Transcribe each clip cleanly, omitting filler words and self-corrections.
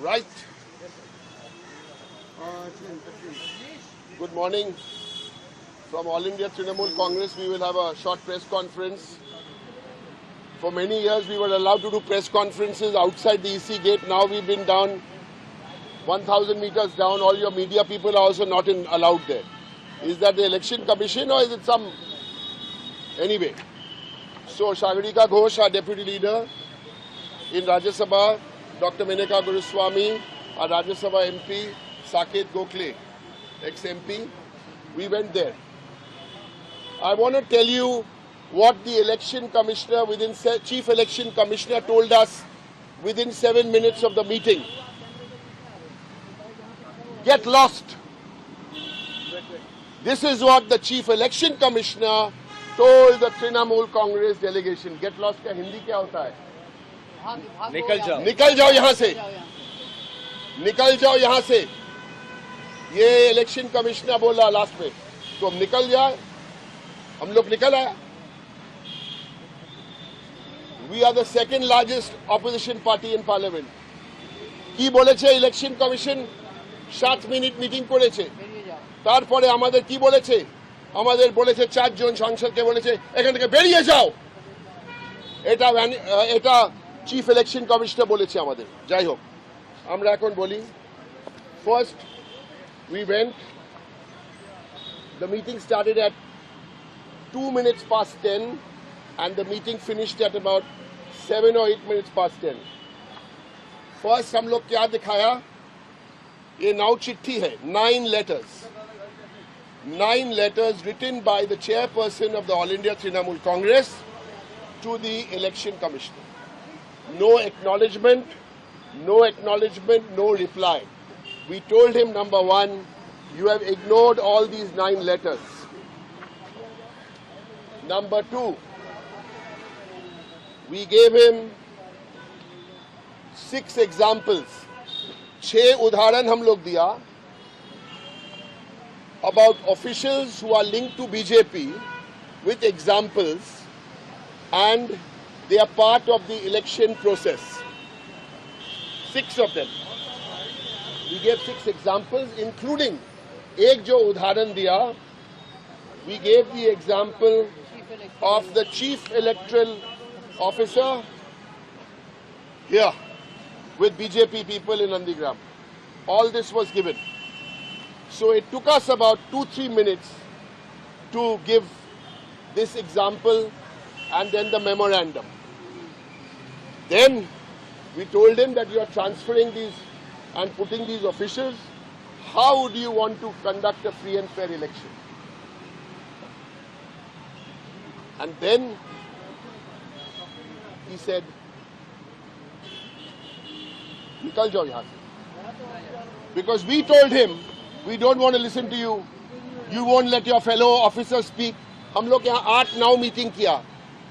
Right. Good morning. From All India Trinamool Congress, we will have a short press conference. For many years, we were allowed to do press conferences outside the EC gate. Now we've been down 1,000 meters down. All your media people are also not allowed there. Is that the Election Commission or is it some... Anyway. So Sagarika Ghosh, our Deputy Leader in Rajya Sabha, Dr. Menaka Guruswamy, our Rajya Sabha MP, Saket Gokhale, ex-MP, we went there. I want to tell you what the Election Commissioner, Chief Election Commissioner told us within 7 minutes of the meeting. Get lost. This is what the Chief Election Commissioner told the Trinamool Congress delegation. Get lost का हिंदी क्या होता है? निकल जाओ यहाँ से, निकल जाओ यहाँ से. ये इलेक्शन कमिश्नर बोला लास्ट में, तो हम निकल जाए. हम लोग निकल आए. We are the second largest opposition party in parliament. কি বলেছে ইলেকশন কমিশন 7 মিনিট মিটিং করেছে. তারপরে আমাদের কি বলেছে? আমাদের বলেছে 4 জন সংসদকে বলেছে এখান থেকে বেরিয়ে যাও. এটা চিফ ইলেকশন কমিশনার বলেছে আমাদের. যাই হোক, আমরা এখন বলি. First, we went. The meeting started at 2 minutes past 10 and the meeting finished at about 7 or 8 minutes past 10. First, हम लोग क्या दिखाया? ये नाउ चिट्ठी है, 9 letters. 9 letters written by the chairperson of the All India Trinamool Congress to the Election Commissioner. No acknowledgement, no reply. We told him, number one, you have ignored all these 9 letters. Number two, we gave him 6 examples. 6 उदाहरण हम लोग दिया about officials who are linked to BJP with examples, and they are part of the election process. 6 of them. We gave 6 examples, including एक जो उदाहरण दिया, we gave the example of the chief electoral officer here with BJP people in Nandigram. All this was given. So it took us about 2-3 minutes to give this example and then the memorandum. Then we told him that you are transferring these and putting these officials. How do you want to conduct a free and fair election? And then he said, निकल जाओ यहाँ से. Because we told him, we don't want to listen to you. You won't let your fellow officers speak. हम लोग यहाँ 8-9 meeting किया,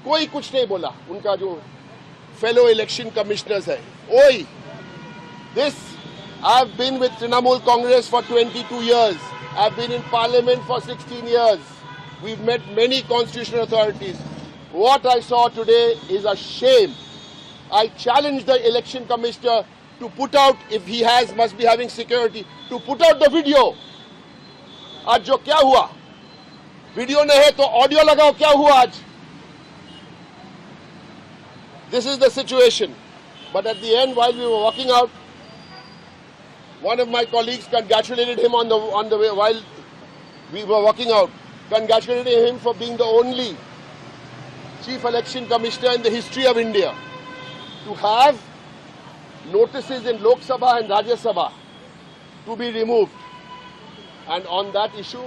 कोई कुछ नहीं बोला. उनका जो fellow election commissioners है, ओए, this, I've been with Trinamool Congress for 22 years. I've been in parliament for 16 years. We've met many constitutional authorities. What I saw today is a shame. I challenge the election commissioner to put out, if he must be having security, to put out the video. आज जो क्या हुआ? Video नहीं है तो audio लगाओ, क्या हुआ आज? This is the situation. But at the end, while we were walking out, one of my colleagues congratulated him on the way while we were walking out. Congratulated him for being the only chief election commissioner in the history of India to have notices in Lok Sabha and Rajya Sabha to be removed. And on that issue,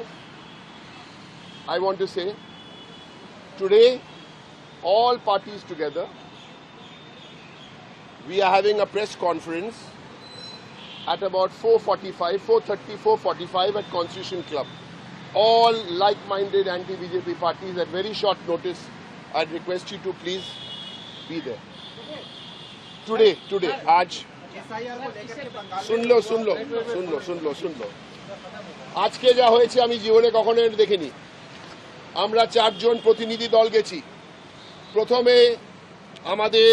I want to say, today, all parties together, we are having a press conference at about 4:45 at Constitution Club. All like-minded anti-BJP parties at very short notice. I'd request you to please be there. Today, आज सुन लो আজকে যা হয়েছে আমি জীবনে কখনো দেখিনি। আমরা 4 জন প্রতিনিধি দল গেছি। প্রথমে আমাদের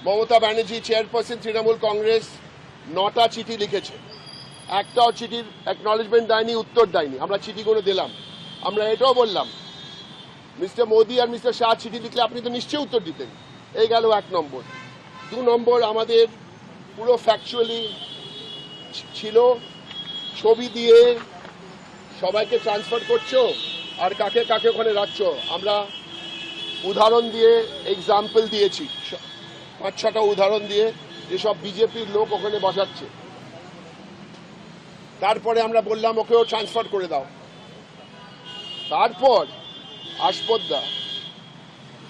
মমতা ব্যানার্জি চেয়ারপারসন তৃণমূল কংগ্রেস 9টা চিঠি লিখেছে, একটাও চিঠির অ্যাকনলেজমেন্ট দেয়নি, উত্তর দেয়নি। আমরা চিঠিগুলো দিলাম। আমরা এটাও বললাম মিস্টার মোদি আর মিস্টার শাহ চিঠি লিখলে আপনি তো নিশ্চয়ই উত্তর দিতেন। এই গেল 1 নম্বর। 2 নম্বর, আমাদের পুরো ফ্যাকচুয়ালি ছিল ছবি দিয়ে সবাইকে ট্রান্সফার করছো আর কাকে কাকে ওখানে রাখছো। আমরা উদাহরণ দিয়ে এক্সাম্পল দিয়েছি, 5-6টা উদাহরণ দিয়ে যেসব বিজেপির লোক ওখানে বসাচ্ছে। তারপরে আমরা বললাম ওকেও ট্রান্সফার করে দাও। তারপর আশপদ্দা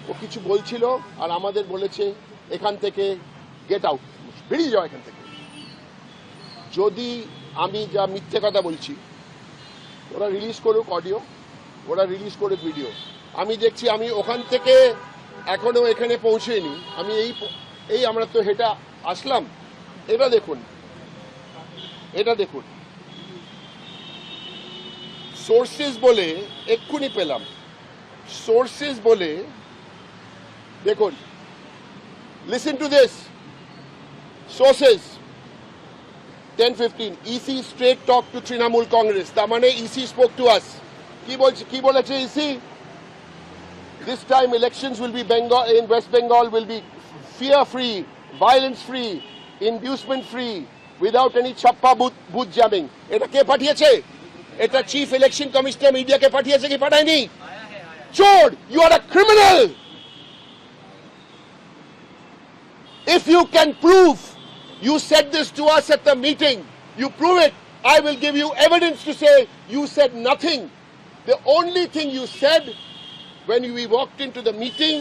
ও কিছু বলছিল আর আমাদের বলেছে এখান থেকে গেট আউট, বেরিয়ে যাও এখান থেকে। যদি আমি যা মিথ্যে কথা বলছি, ওরা রিলিজ করুক অডিও, ওরা রিলিজ করুক ভিডিও। আমি দেখছি আমি ওখান থেকে এখনো এখানে পৌঁছেনি। আমি এই আমরা তো হেঁটে আসলাম। এটা দেখুন, এটা দেখুন, সোর্সেস বলে এক্ষুনি পেলাম। সোর্সেস বলে দেখুন, listen to this sources 10:15 EC straight talk to Trinamool Congress. তার মানে EC spoke to us. কি বলেছে EC? This time elections will be in West Bengal will be fear free, violence free, inducement free, without any chappa booth jamming. এটা কে পাঠিয়েছে? এটা chief election commissioner মিডিয়াকে পাঠিয়েছে কি পাঠায়নি? চোর, you are a criminal. If you can prove you said this to us at the meeting, you prove it, I will give you evidence to say you said nothing. The only thing you said when we walked into the meeting,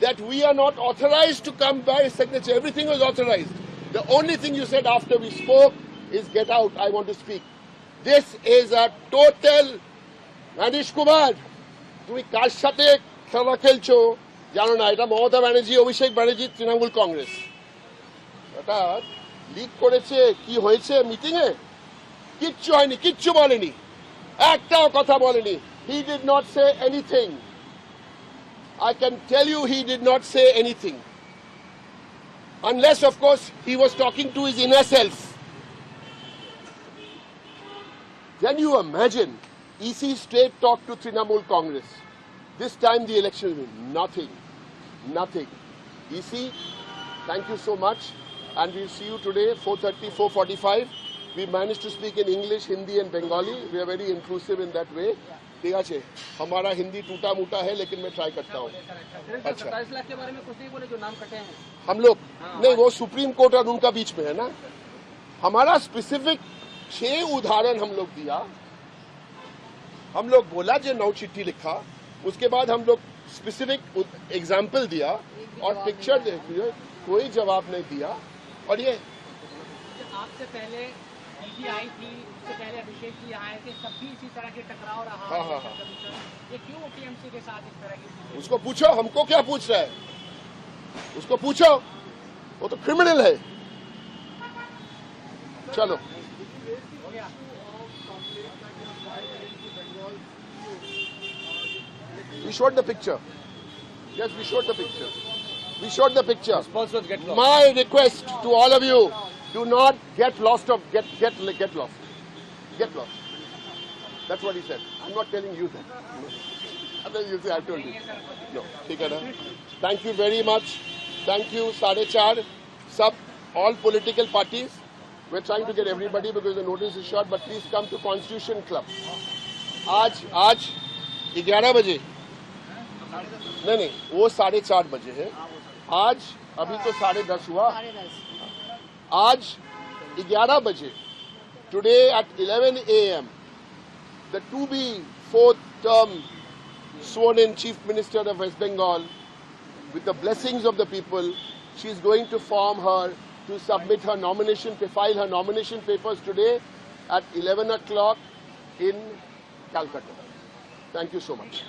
that we are not authorized to come by signature. Everything was authorized. The only thing you said after we spoke is get out, I want to speak. This is a total Manish Kumar, তুমি কার সাথে খেলা খেলছো জানো না। এটা মমতা ব্যানার্জি, অভিষেক ব্যানার্জি, তৃণমূল কংগ্রেস। এটা leak করেছে। কি হয়েছে মিটিং এ? কিচ্ছু হয়নি, কিচ্ছু বলেনি, একটাও কথা বলেনি। He did not say anything. I can tell you he did not say anything. Unless, of course, he was talking to his inner self. Can you imagine? EC straight talk to Trinamool Congress. This time the election will be nothing. Nothing. EC, thank you so much. And we'll see you today, 4:30, 4:45. We managed to speak in English, Hindi and Bengali. We are very inclusive in that way. ठीक है, हमारा हिंदी टूटा मूटा है लेकिन मैं try करता हूँ। अच्छा, 27 लाख के बारे में कुछ नहीं बोले जो नाम कटे हैं हम लोग। नहीं, वो सुप्रीम कोर्ट और उनका बीच में है ना। हमारा स्पेसिफिक 6 उदाहरण हम लोग दिया। हम लोग बोला जो 9 चिट्ठी लिखा, उसके बाद हम लोग स्पेसिफिक एग्जाम्पल दिया और पिक्चर देखिए, कोई जवाब नहीं दिया। और ये आपसे पहले डीजी आई थी, उससे पहले अभिषेक जी आए थे, तब भी इसी तरह के टकराव रहा। हाँ। ये क्यों टीएमसी के साथ इस तरह की? उसको पूछो, हमको क्या पूछ रहा है? उसको पूछो, वो तो क्रिमिनल है। चलो, we showed the picture. Yes, we showed the picture. We showed the picture. My request to all of you, do not get lost. Get lost. Get lost. That's what he said. I'm not telling you that. Otherwise you say I told you. No. ठीक है ना? Thank you very much. Thank you. 4:30. Sub all political parties. We're trying to get everybody because the notice is short. But please come to Constitution Club. आज 11 बजे। नहीं, वो 4:30 बजे है। आज अभी तो 10:30 हुआ। आज 11 बजे, today at 11 a.m., the to-be 4th term sworn-in Chief Minister of West Bengal, with the blessings of the people, she is going to submit her nomination, file her nomination papers today at 11 o'clock in Calcutta. Thank you so much.